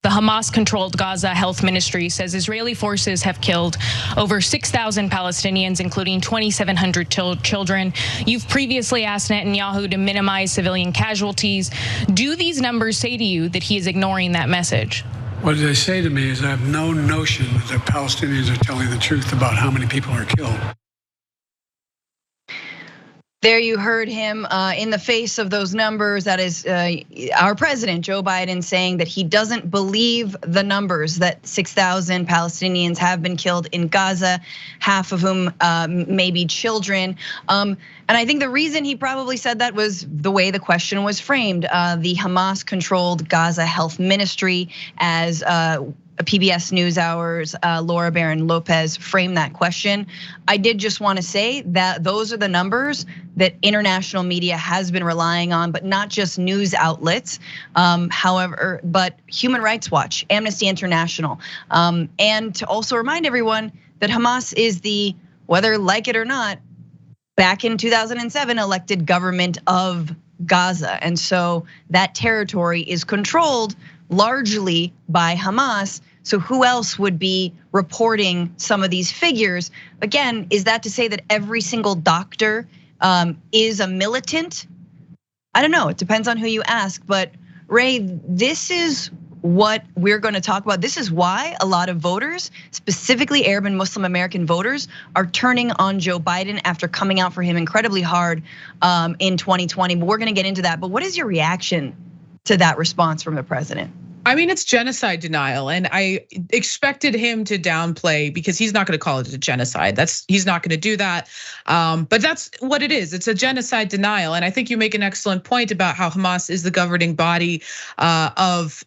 The Hamas-controlled Gaza Health Ministry says Israeli forces have killed over 6,000 Palestinians, including 2,700 children. You've previously asked Netanyahu to minimize civilian casualties. Do these numbers say to you that he is ignoring that message? What they say to me is I have no notion that the Palestinians are telling the truth about how many people are killed. There you heard him in the face of those numbers. That is our president, Joe Biden, saying that he doesn't believe the numbers that 6,000 Palestinians have been killed in Gaza, half of whom may be children. And I think the reason he probably said that was the way the question was framed. The Hamas-controlled Gaza Health Ministry, as PBS NewsHour's Laura Barron Lopez framed that question. I did just want to say that those are the numbers that international media has been relying on, but not just news outlets. However, but Human Rights Watch, Amnesty International, and to also remind everyone that Hamas is the, whether like it or not, back in 2007 elected government of Gaza. And so that territory is controlled largely by Hamas. So who else would be reporting some of these figures? Again, is that to say that every single doctor is a militant? I don't know, it depends on who you ask. But Ray, this is what we're going to talk about. This is why a lot of voters, specifically Arab and Muslim American voters, are turning on Joe Biden after coming out for him incredibly hard in 2020. But we're going to get into that. But what is your reaction to that response from the president? I mean, it's genocide denial, and I expected him to downplay because he's not going to call it a genocide. He's not going to do that, but that's what it is. It's a genocide denial, and I think you make an excellent point about how Hamas is the governing body of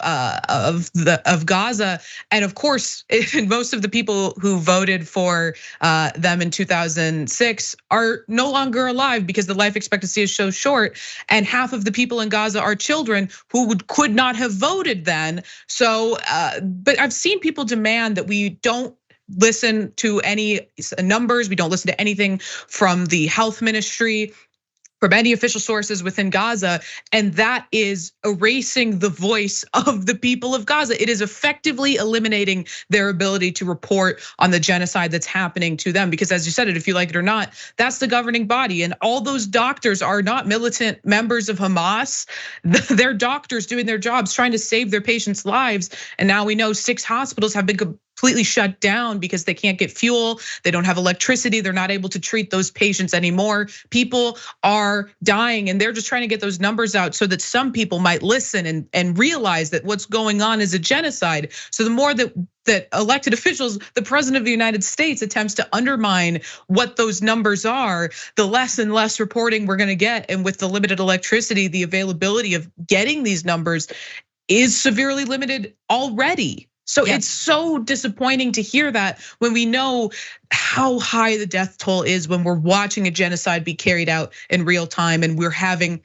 Gaza, and of course, most of the people who voted for them in 2006 are no longer alive because the life expectancy is so short, and half of the people in Gaza are children who could not have voted then. So, but I've seen people demand that we don't listen to any numbers, we don't listen to anything from the health ministry, from any official sources within Gaza, and that is erasing the voice of the people of Gaza. It is effectively eliminating their ability to report on the genocide that's happening to them. Because as you said it, if you like it or not, that's the governing body. And all those doctors are not militant members of Hamas. They're doctors doing their jobs, trying to save their patients' lives. And now we know 6 hospitals have been completely shut down because they can't get fuel, they don't have electricity, they're not able to treat those patients anymore. People are dying, and they're just trying to get those numbers out so that some people might listen and realize that what's going on is a genocide. So the more that elected officials, the president of the United States attempts to undermine what those numbers are, the less and less reporting we're gonna get. And with the limited electricity, the availability of getting these numbers is severely limited already. So it's so disappointing to hear that when we know how high the death toll is when we're watching a genocide be carried out in real time, and we're having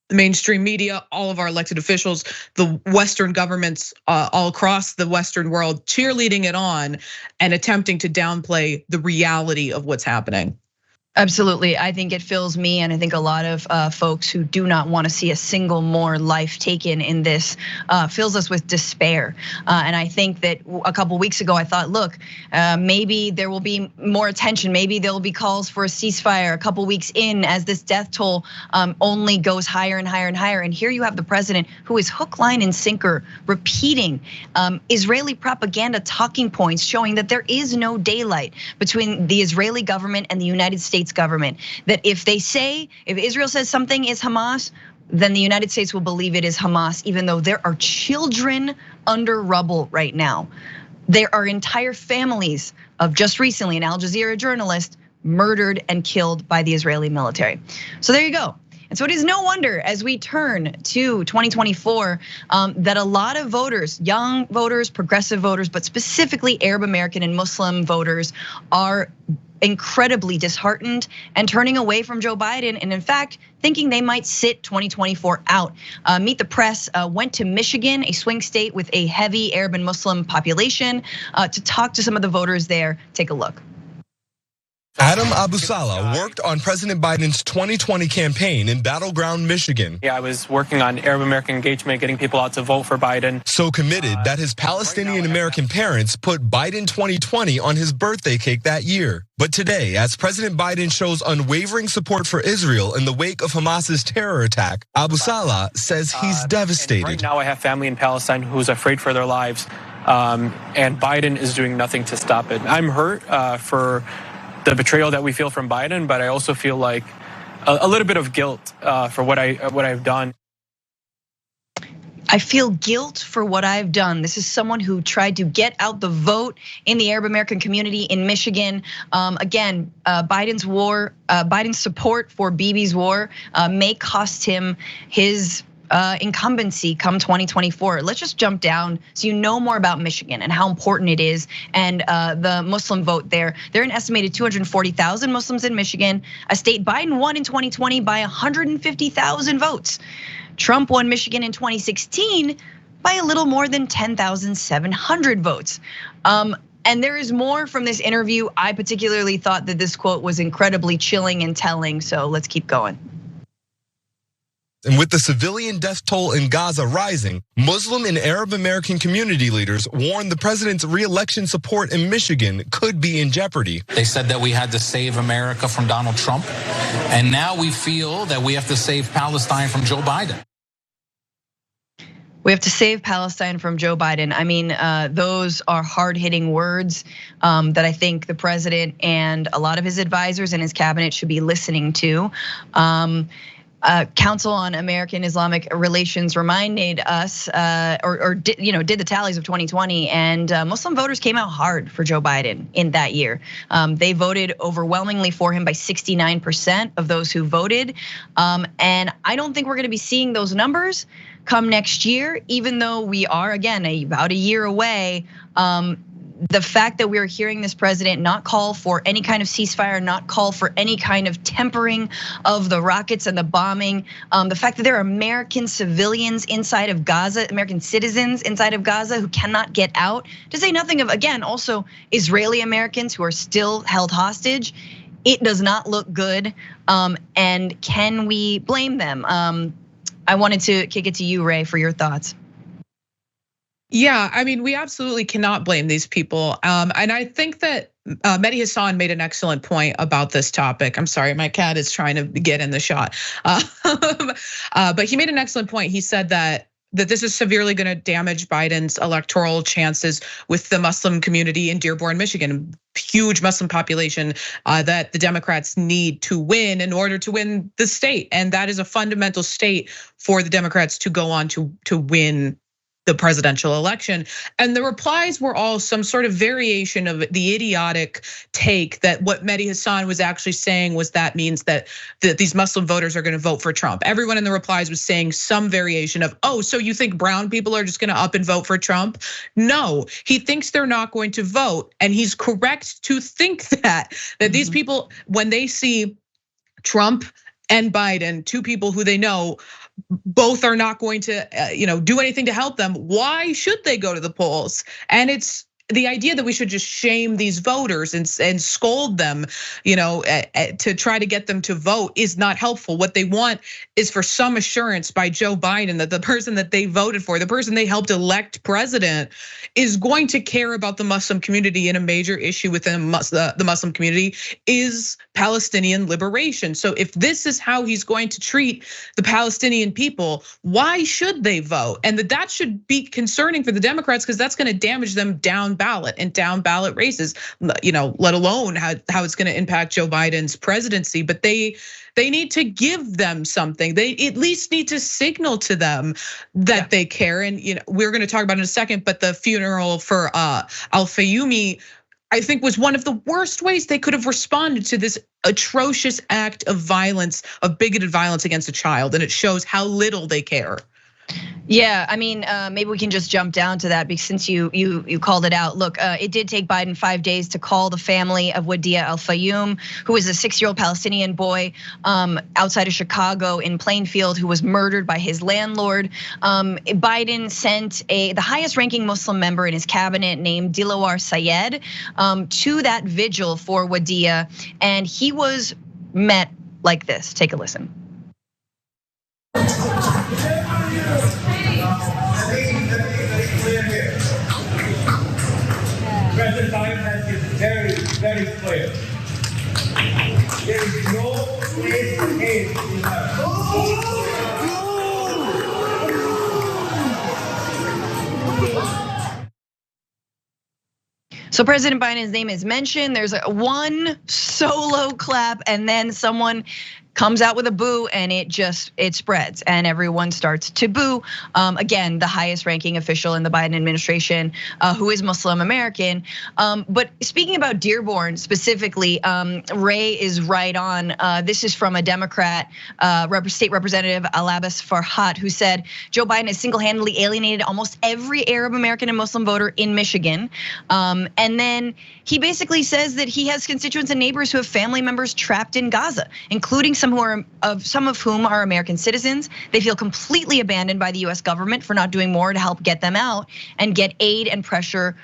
the mainstream media, all of our elected officials, the Western governments all across the Western world cheerleading it on and attempting to downplay the reality of what's happening. Absolutely, I think it fills me, and I think a lot of folks who do not want to see a single more life taken in this fills us with despair. And I think that a couple weeks ago I thought, look, maybe there will be more attention, maybe there will be calls for a ceasefire a couple weeks in as this death toll only goes higher and higher and higher. And here you have the president who is hook, line, and sinker repeating Israeli propaganda talking points showing that there is no daylight between the Israeli government and the United States government. That if Israel says something is Hamas, then the United States will believe it is Hamas, even though there are children under rubble right now. There are entire families of just recently an Al Jazeera journalist murdered and killed by the Israeli military. So there you go. And so it is no wonder as we turn to 2024 that a lot of voters, young voters, progressive voters, but specifically Arab American and Muslim voters are incredibly disheartened and turning away from Joe Biden, and in fact, thinking they might sit 2024 out. Meet the Press went to Michigan, a swing state with a heavy Arab and Muslim population, to talk to some of the voters there. Take a look. Adam Abusala worked on President Biden's 2020 campaign in battleground Michigan. Yeah, I was working on Arab American engagement, getting people out to vote for Biden. So committed that his Palestinian American parents put Biden 2020 on his birthday cake that year. But today, as President Biden shows unwavering support for Israel in the wake of Hamas's terror attack, Abusala says he's devastated. Right now I have family in Palestine who's afraid for their lives, and Biden is doing nothing to stop it. I'm hurt for the betrayal that we feel from Biden, but I also feel like a little bit of guilt for what I've done. I feel guilt for what I've done. This is someone who tried to get out the vote in the Arab American community in Michigan. Again, Biden's support for Bibi's war may cost him his incumbency come 2024. Let's just jump down so you know more about Michigan and how important it is and the Muslim vote there. There are an estimated 240,000 Muslims in Michigan, a state Biden won in 2020 by 150,000 votes. Trump won Michigan in 2016 by a little more than 10,700 votes. And there is more from this interview. I particularly thought that this quote was incredibly chilling and telling, so let's keep going. And with the civilian death toll in Gaza rising, Muslim and Arab American community leaders warned the president's re-election support in Michigan could be in jeopardy. They said that we had to save America from Donald Trump, and now we feel that we have to save Palestine from Joe Biden. We have to save Palestine from Joe Biden. I mean, those are hard-hitting words that I think the president and a lot of his advisors and his cabinet should be listening to. Council on American Islamic Relations reminded us, did the tallies of 2020, and Muslim voters came out hard for Joe Biden in that year. They voted overwhelmingly for him by 69% of those who voted, and I don't think we're going to be seeing those numbers come next year, even though we are again about a year away. The fact that we're hearing this president not call for any kind of ceasefire, not call for any kind of tempering of the rockets and the bombing, the fact that there are American civilians inside of Gaza, American citizens inside of Gaza who cannot get out, to say nothing of, again, also Israeli Americans who are still held hostage. It does not look good, and can we blame them? I wanted to kick it to you, Ray, for your thoughts. Yeah, I mean, we absolutely cannot blame these people. And I think that Mehdi Hasan made an excellent point about this topic. I'm sorry, my cat is trying to get in the shot. But he made an excellent point. He said that this is severely going to damage Biden's electoral chances with the Muslim community in Dearborn, Michigan. Huge Muslim population that the Democrats need to win in order to win the state. And that is a fundamental state for the Democrats to go on to win the presidential election. And the replies were all some sort of variation of the idiotic take that what Mehdi Hasan was actually saying was that means that these Muslim voters are going to vote for Trump. Everyone in the replies was saying some variation of, oh, so you think brown people are just going to up and vote for Trump? No, he thinks they're not going to vote. And he's correct to think that these people, when they see Trump and Biden, two people who they know both are not going to do anything to help them, why should they go to the polls? And it's the idea that we should just shame these voters and scold them, to try to get them to vote is not helpful. What they want is for some assurance by Joe Biden that the person that they voted for, the person they helped elect president, is going to care about the Muslim community. And a major issue within the Muslim community is Palestinian liberation. So if this is how he's going to treat the Palestinian people, why should they vote? And that should be concerning for the Democrats, because that's going to damage them down ballot and down ballot races, let alone how it's going to impact Joe Biden's presidency. But they need to give them something. They at least need to signal to them that they care. And we're going to talk about it in a second, but the funeral for Al-Fayyoumi, I think, was one of the worst ways they could have responded to this atrocious act of violence, of bigoted violence against a child. And it shows how little they care. Yeah, I mean, maybe we can just jump down to that because since you called it out. Look, it did take Biden 5 days to call the family of Wadea Al-Fayyoum, who is a 6-year-old Palestinian boy outside of Chicago in Plainfield, who was murdered by his landlord. Biden sent the highest-ranking Muslim member in his cabinet named Dilawar Sayed to that vigil for Wadea, and he was met like this. Take a listen. President Biden has been very, very clear. There is no place for hate in America. So President Biden's name is mentioned. There's one solo clap, and then someone comes out with a boo, and it spreads, and everyone starts to boo. Again, the highest ranking official in the Biden administration, who is Muslim American. But speaking about Dearborn specifically, Ray is right on. This is from a Democrat, State Representative Al-Abbas Farhat, who said Joe Biden has single-handedly alienated almost every Arab American and Muslim voter in Michigan. And then he basically says that he has constituents and neighbors who have family members trapped in Gaza, including some of whom are American citizens. They feel completely abandoned by the US government for not doing more to help get them out and get aid and pressure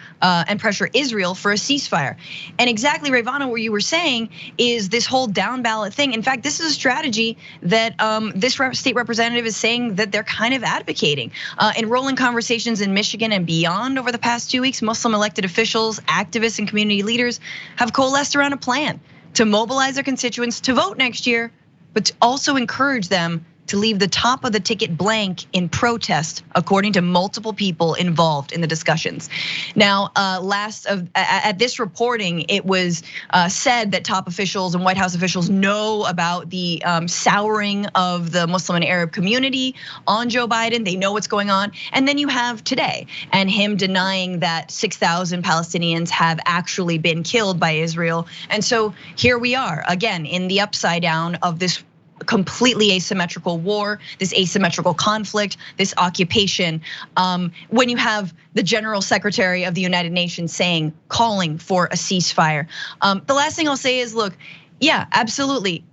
Israel for a ceasefire. And exactly, Ravana, what you were saying is this whole down ballot thing. In fact, this is a strategy that this state representative is saying that they're kind of advocating. In rolling conversations in Michigan and beyond over the past 2 weeks, Muslim elected officials, activists, and community leaders have coalesced around a plan to mobilize their constituents to vote next year, but to also encourage them to leave the top of the ticket blank in protest, according to multiple people involved in the discussions. Now, at this reporting, it was said that top officials and White House officials know about the souring of the Muslim and Arab community on Joe Biden. They know what's going on. And then you have today and him denying that 6,000 Palestinians have actually been killed by Israel. And so here we are again in the upside down of this completely asymmetrical war, this asymmetrical conflict, this occupation. When you have the General Secretary of the United Nations calling for a ceasefire. The last thing I'll say is, look, yeah, absolutely.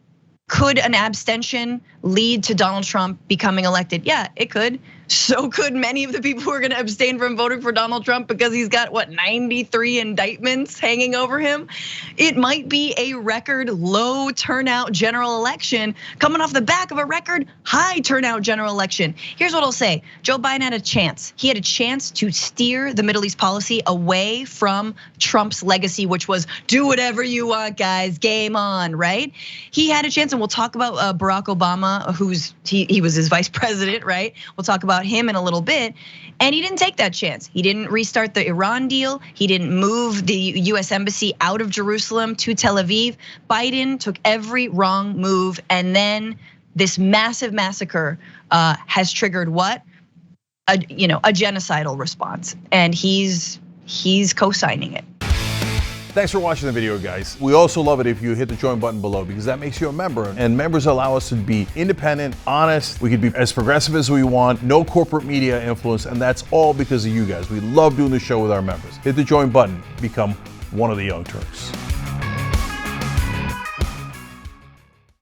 Could an abstention lead to Donald Trump becoming elected? Yeah, it could. So could many of the people who are gonna abstain from voting for Donald Trump because he's got 93 indictments hanging over him. It might be a record low turnout general election coming off the back of a record high turnout general election. Here's what I'll say, Joe Biden had a chance. He had a chance to steer the Middle East policy away from Trump's legacy, which was do whatever you want, guys, game on, right? He had a chance, and we'll talk about Barack Obama, he was his vice president, right? We'll talk about him in a little bit, and he didn't take that chance. He didn't restart the Iran deal. He didn't move the US embassy out of Jerusalem to Tel Aviv. Biden took every wrong move, and then this massive massacre has triggered what? A genocidal response, and he's co-signing it. Thanks for watching the video, guys. We also love it if you hit the join button below because that makes you a member, and members allow us to be independent, honest. We can be as progressive as we want, no corporate media influence, and that's all because of you guys. We love doing the show with our members. Hit the join button, become one of the Young Turks.